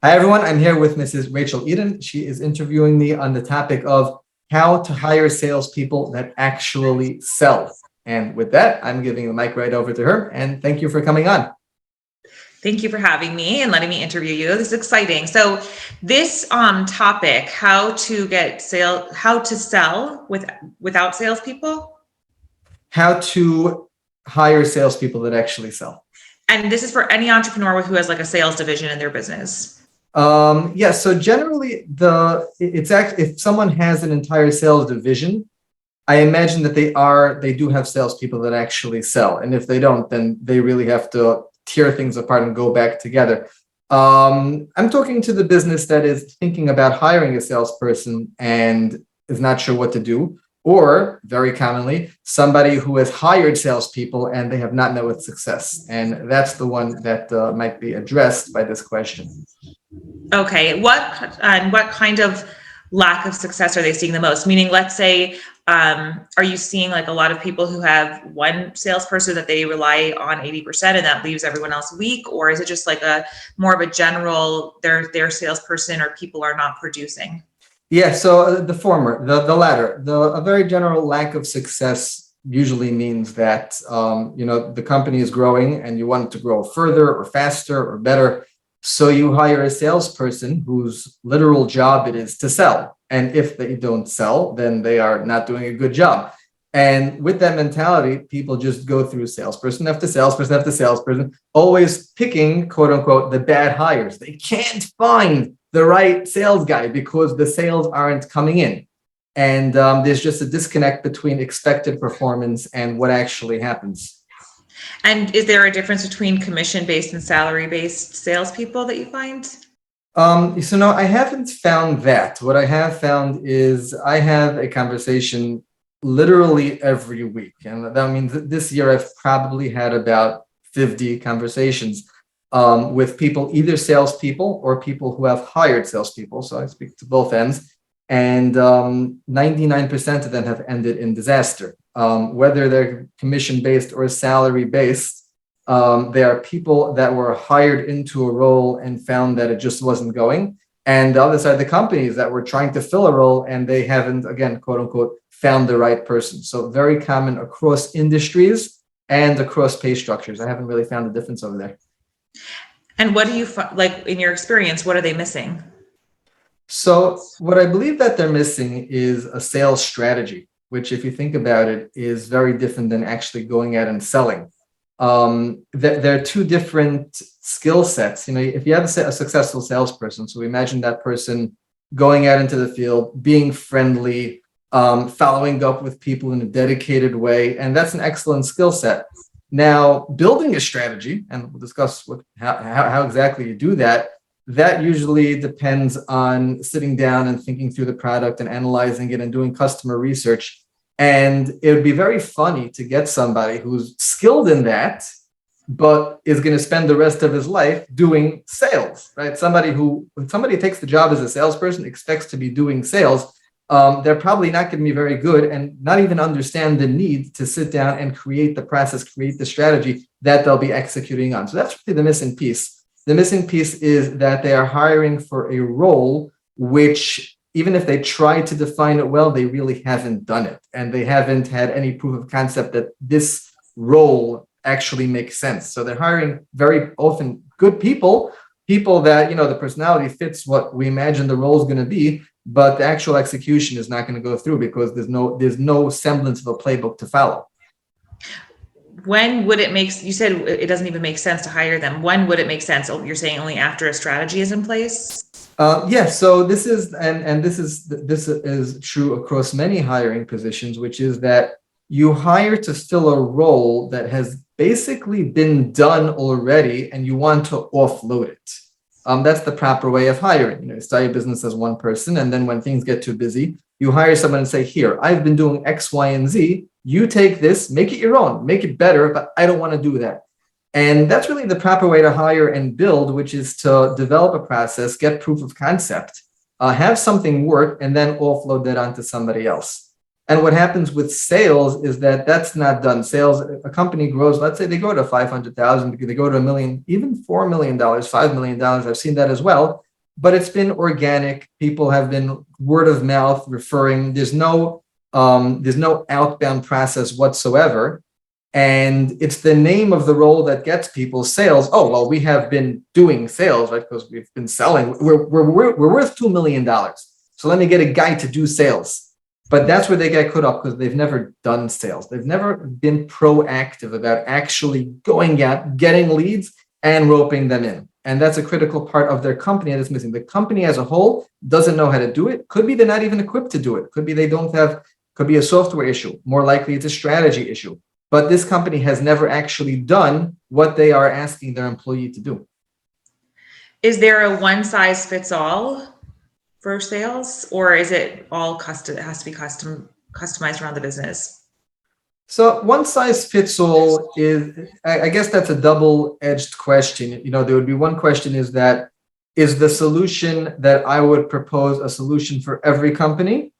Hi, everyone. I'm here with Mrs. Rachel Eden. She is interviewing me on the topic of how to hire salespeople that actually sell. And with that, I'm giving the mic right over to her. And thank you for coming on. Thank you for having me and letting me interview you. This is exciting. So this topic, how to sell without salespeople. How to hire salespeople that actually sell. And this is for any entrepreneur who has like a sales division in their business. Yeah. So generally, if someone has an entire sales division, I imagine that they do have salespeople that actually sell. And if they don't, then they really have to tear things apart and go back together. I'm talking to the business that is thinking about hiring a salesperson and is not sure what to do, or very commonly, somebody who has hired salespeople and they have not met with success. And that's the one that might be addressed by this question. Okay, what kind of lack of success are they seeing the most? Meaning, let's say, are you seeing like a lot of people who have one salesperson that they rely on 80% and that leaves everyone else weak? Or is it just like a more of a general, their salesperson or people are not producing? Yeah, so the former, the latter, a very general lack of success usually means that the company is growing and you want it to grow further or faster or better. So you hire a salesperson whose literal job it is to sell. And if they don't sell, then they are not doing a good job. And with that mentality, people just go through salesperson after salesperson after salesperson, always picking, quote unquote, the bad hires. They can't find the right sales guy because the sales aren't coming in. And there's just a disconnect between expected performance and what actually happens. And is there a difference between commission-based and salary-based salespeople that you find? So no, I haven't found that. What I have found is I have a conversation literally every week. And that means that this year I've probably had about 50 conversations with people, either salespeople or people who have hired salespeople. So I speak to both ends. And 99% of them have ended in disaster. Whether they're commission-based or salary-based, they are people that were hired into a role and found that it just wasn't going. And the other side, the companies that were trying to fill a role and they haven't, again, quote unquote, found the right person. So very common across industries and across pay structures. I haven't really found a difference over there. And what do you like in your experience? What are they missing? So what I believe that they're missing is a sales strategy, which if you think about it, is very different than actually going out and selling. There are two different skill sets. If you have a successful salesperson, so imagine that person going out into the field, being friendly, following up with people in a dedicated way, and that's an excellent skill set. Now, building a strategy, and we'll discuss how exactly you do that, that usually depends on sitting down and thinking through the product and analyzing it and doing customer research. And it would be very funny to get somebody who's skilled in that, but is going to spend the rest of his life doing sales, right? When somebody takes the job as a salesperson, expects to be doing sales, they're probably not going to be very good and not even understand the need to sit down and create the process, create the strategy that they'll be executing on. So that's really the missing piece. The missing piece is that they are hiring for a role which, even if they try to define it well, they really haven't done it. And they haven't had any proof of concept that this role actually makes sense. So they're hiring very often good people that, the personality fits what we imagine the role is going to be, but the actual execution is not going to go through because there's no semblance of a playbook to follow. When would it make, you said it doesn't even make sense to hire them. When would it make sense? Oh, you're saying only after a strategy is in place? Yeah, so this is true across many hiring positions, which is that you hire to fill a role that has basically been done already and you want to offload it. That's the proper way of hiring. You start your business as one person, and then when things get too busy, you hire someone and say, here, I've been doing X, Y, and Z. You take this, make it your own, make it better, but I don't want to do that. And that's really the proper way to hire and build, which is to develop a process, get proof of concept, have something work, and then offload that onto somebody else. And what happens with sales is that that's not done. Sales, a company grows, let's say they go to 500,000, they go to $1 million, even $4 million, $5 million. I've seen that as well. but it's been organic. People have been word of mouth referring. There's no outbound process whatsoever. And it's the name of the role that gets people sales. Oh, well, we have been doing sales, right? Because we've been selling. We're worth $2 million. So let me get a guy to do sales. But that's where they get caught up because they've never done sales. They've never been proactive about actually going out, getting leads and roping them in. And that's a critical part of their company that is missing. The company as a whole doesn't know how to do it. Could be they're not even equipped to do it. Could be they don't have, could be a software issue. More likely it's a strategy issue. But this company has never actually done what they are asking their employee to do. Is there a one size fits all for sales, or is it all custom? It has to be customized around the business. So one size fits all is, I guess that's a double-edged question. There would be one question is that, is the solution that I would propose a solution for every company?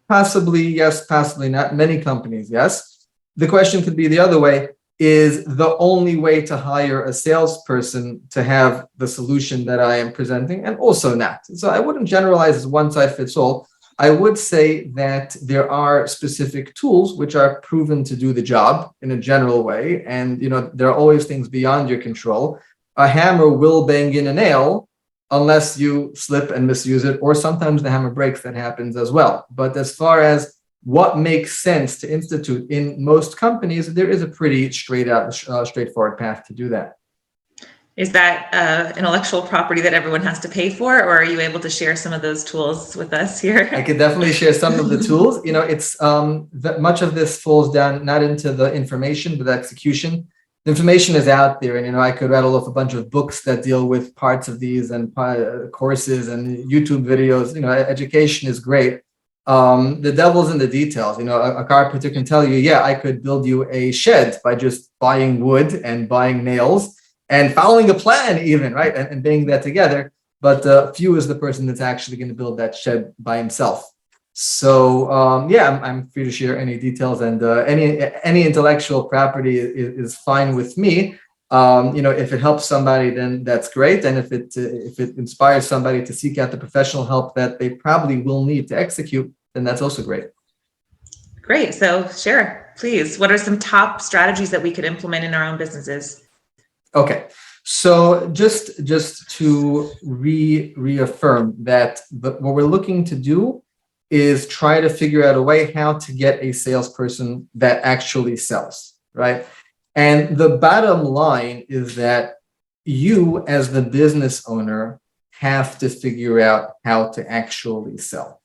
Possibly yes, possibly not. Many companies, yes. The question could be the other way. Is the only way to hire a salesperson to have the solution that I am presenting? And also not. So I wouldn't generalize as one size fits all. I would say that there are specific tools which are proven to do the job in a general way. And, there are always things beyond your control. A hammer will bang in a nail unless you slip and misuse it, or sometimes the hammer breaks. That happens as well. But as far as what makes sense to institute in most companies, there is a pretty straightforward path to do that. Is that intellectual property that everyone has to pay for, or are you able to share some of those tools with us here? I could definitely share some of the tools. It's much of this falls down not into the information, but the execution. The information is out there, and I could rattle off a bunch of books that deal with parts of these and courses and YouTube videos. Education is great. The devil's in the details. A carpenter can tell you, yeah, I could build you a shed by just buying wood and buying nails and following a plan even, right? And bringing that together. But few is the person that's actually going to build that shed by himself. So I'm free to share any details, and any intellectual property is fine with me. If it helps somebody, then that's great. And if it inspires somebody to seek out the professional help that they probably will need to execute, then that's also great. Great. So share, please. What are some top strategies that we could implement in our own businesses? Okay. So just to reaffirm that what we're looking to do is try to figure out a way how to get a salesperson that actually sells, right? And the bottom line is that you, as the business owner, have to figure out how to actually sell.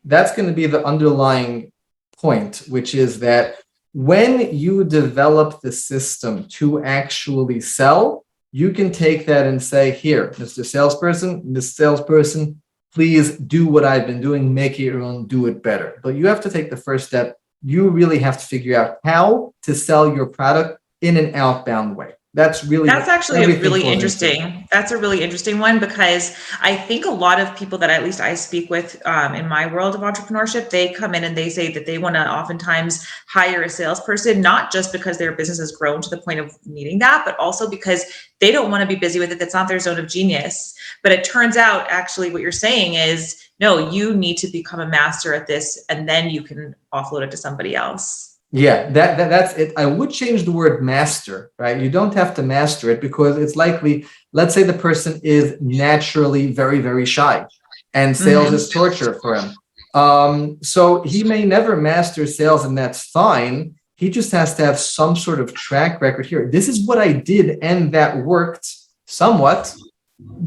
That's going to be the underlying point, which is that when you develop the system to actually sell, you can take that and say, here, Mr. Salesperson, Miss Salesperson, please do what I've been doing, make it your own, do it better. But you have to take the first step. You really have to figure out how to sell your product in an outbound way. That's actually a really interesting. That's a really interesting one, because I think a lot of people that at least I speak with in my world of entrepreneurship, they come in and they say that they want to oftentimes hire a salesperson, not just because their business has grown to the point of needing that, but also because they don't want to be busy with it. That's not their zone of genius. But it turns out actually what you're saying is, no, you need to become a master at this, and then you can offload it to somebody else. Yeah, that's it. I would change the word master, right? You don't have to master it, because it's likely, let's say the person is naturally very, very shy and sales is torture for him. So he may never master sales, and that's fine. He just has to have some sort of track record here. This is what I did, and that worked somewhat.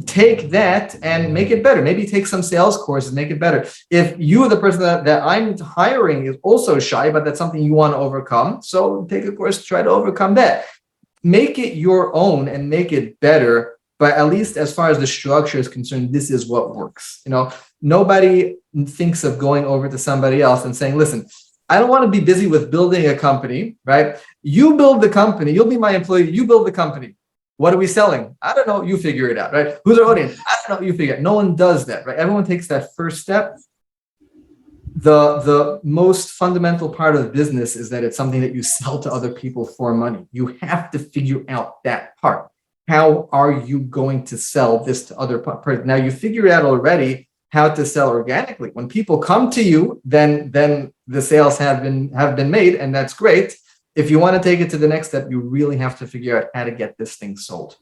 Take that and make it better. Maybe take some sales courses, make it better. If you, the person that I'm hiring, is also shy, but that's something you want to overcome, so take a course to try to overcome that. Make it your own and make it better. But at least as far as the structure is concerned, this is what works. Nobody thinks of going over to somebody else and saying, listen, I don't want to be busy with building a company, right? You build the company. You'll be my employee. You build the company. What are we selling? I don't know. You figure it out, right? Who's our audience? I don't know. You figure it out. No one does that, right? Everyone takes that first step. The most fundamental part of business is that it's something that you sell to other people for money. You have to figure out that part. how are you going to sell this to other person? Now you figure out already how to sell organically. When people come to you, then the sales have been made, and that's great. If you want to take it to the next step, you really have to figure out how to get this thing sold.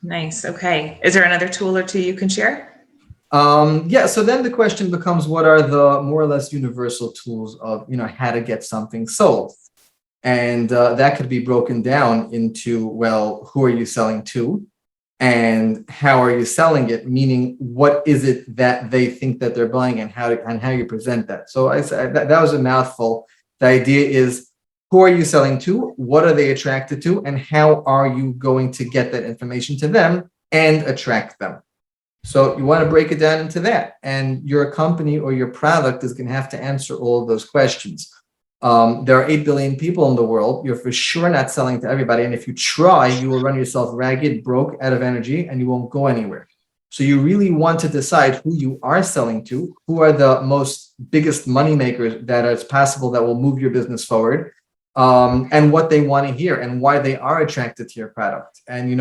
Nice. Okay. Is there another tool or two you can share? Yeah, so then the question becomes, what are the more or less universal tools of, how to get something sold? And that could be broken down into, well, who are you selling to? And how are you selling it? Meaning, what is it that they think that they're buying, and how you present that. So I said that was a mouthful. The idea is, who are you selling to? What are they attracted to? And how are you going to get that information to them and attract them? So you want to break it down into that. And your company or your product is going to have to answer all of those questions. There are 8 billion people in the world. You're for sure not selling to everybody. And if you try, you will run yourself ragged, broke, out of energy, and you won't go anywhere. So you really want to decide who you are selling to, who are the most biggest money makers that is possible that will move your business forward, and what they want to hear and why they are attracted to your product. And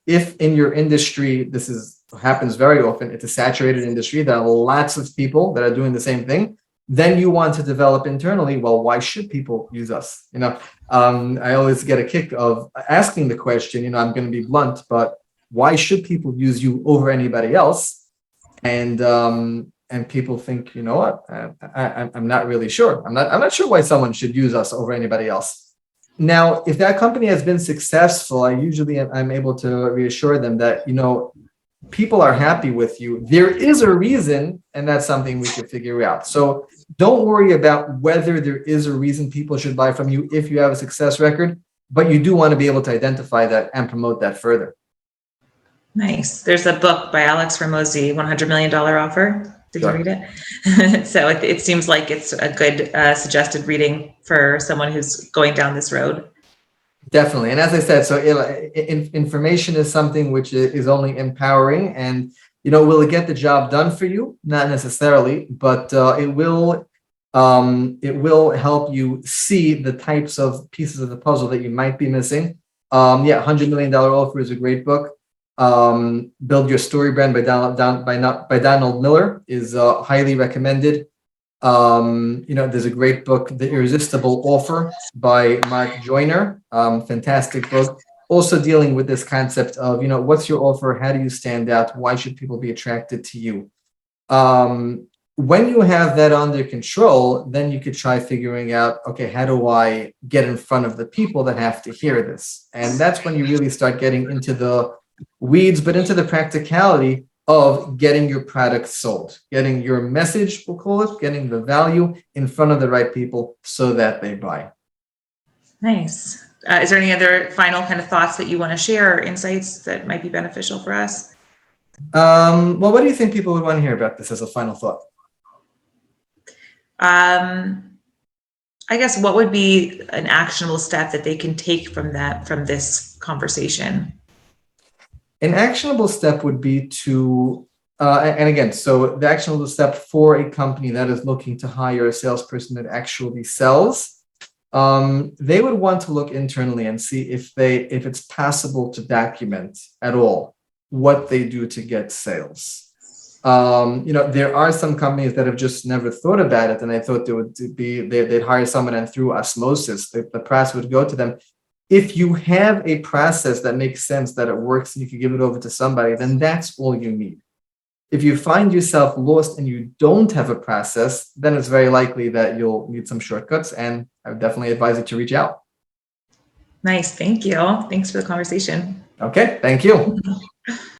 if in your industry, happens very often, it's a saturated industry, there are lots of people that are doing the same thing, then you want to develop internally, well, why should people use us? I always get a kick of asking the question, I'm going to be blunt, but why should people use you over anybody else? And people think, you know what, I'm not really sure. I'm not sure why someone should use us over anybody else. Now, if that company has been successful, I'm able to reassure them that, people are happy with you. There is a reason, and that's something we could figure out. So don't worry about whether there is a reason people should buy from you if you have a success record, but you do want to be able to identify that and promote that further. Nice. There's a book by Alex Ramosi, $100 Million Offer. Did Sure. you read it? So it seems like it's a good suggested reading for someone who's going down this road. Definitely. And as I said, so information is something which is only empowering, and, will it get the job done for you? Not necessarily, but it will help you see the types of pieces of the puzzle that you might be missing. $100 Million Offer is a great book. Build Your Story Brand by Donald Miller is highly recommended. There's a great book, The Irresistible Offer by Mark Joyner. Fantastic book. Also dealing with this concept of, what's your offer? How do you stand out? Why should people be attracted to you? When you have that under control, then you could try figuring out, okay, how do I get in front of the people that have to hear this? And that's when you really start getting into the weeds, but into the practicality of getting your product sold, getting your message, we'll call it, getting the value in front of the right people so that they buy. Nice. Is there any other final kind of thoughts that you want to share or insights that might be beneficial for us? Well, what do you think people would want to hear about this as a final thought? I guess what would be an actionable step that they can take from this conversation? An actionable step would be to, and again, so the actionable step for a company that is looking to hire a salesperson that actually sells, they would want to look internally and see if it's possible to document at all what they do to get sales. There are some companies that have just never thought about it, and I thought they'd hire someone, and through osmosis, the press would go to them. If you have a process that makes sense, that it works, and you can give it over to somebody, then that's all you need. If you find yourself lost and you don't have a process, then it's very likely that you'll need some shortcuts, and I would definitely advise you to reach out. Nice. Thank you. Thanks for the conversation. Okay. Thank you.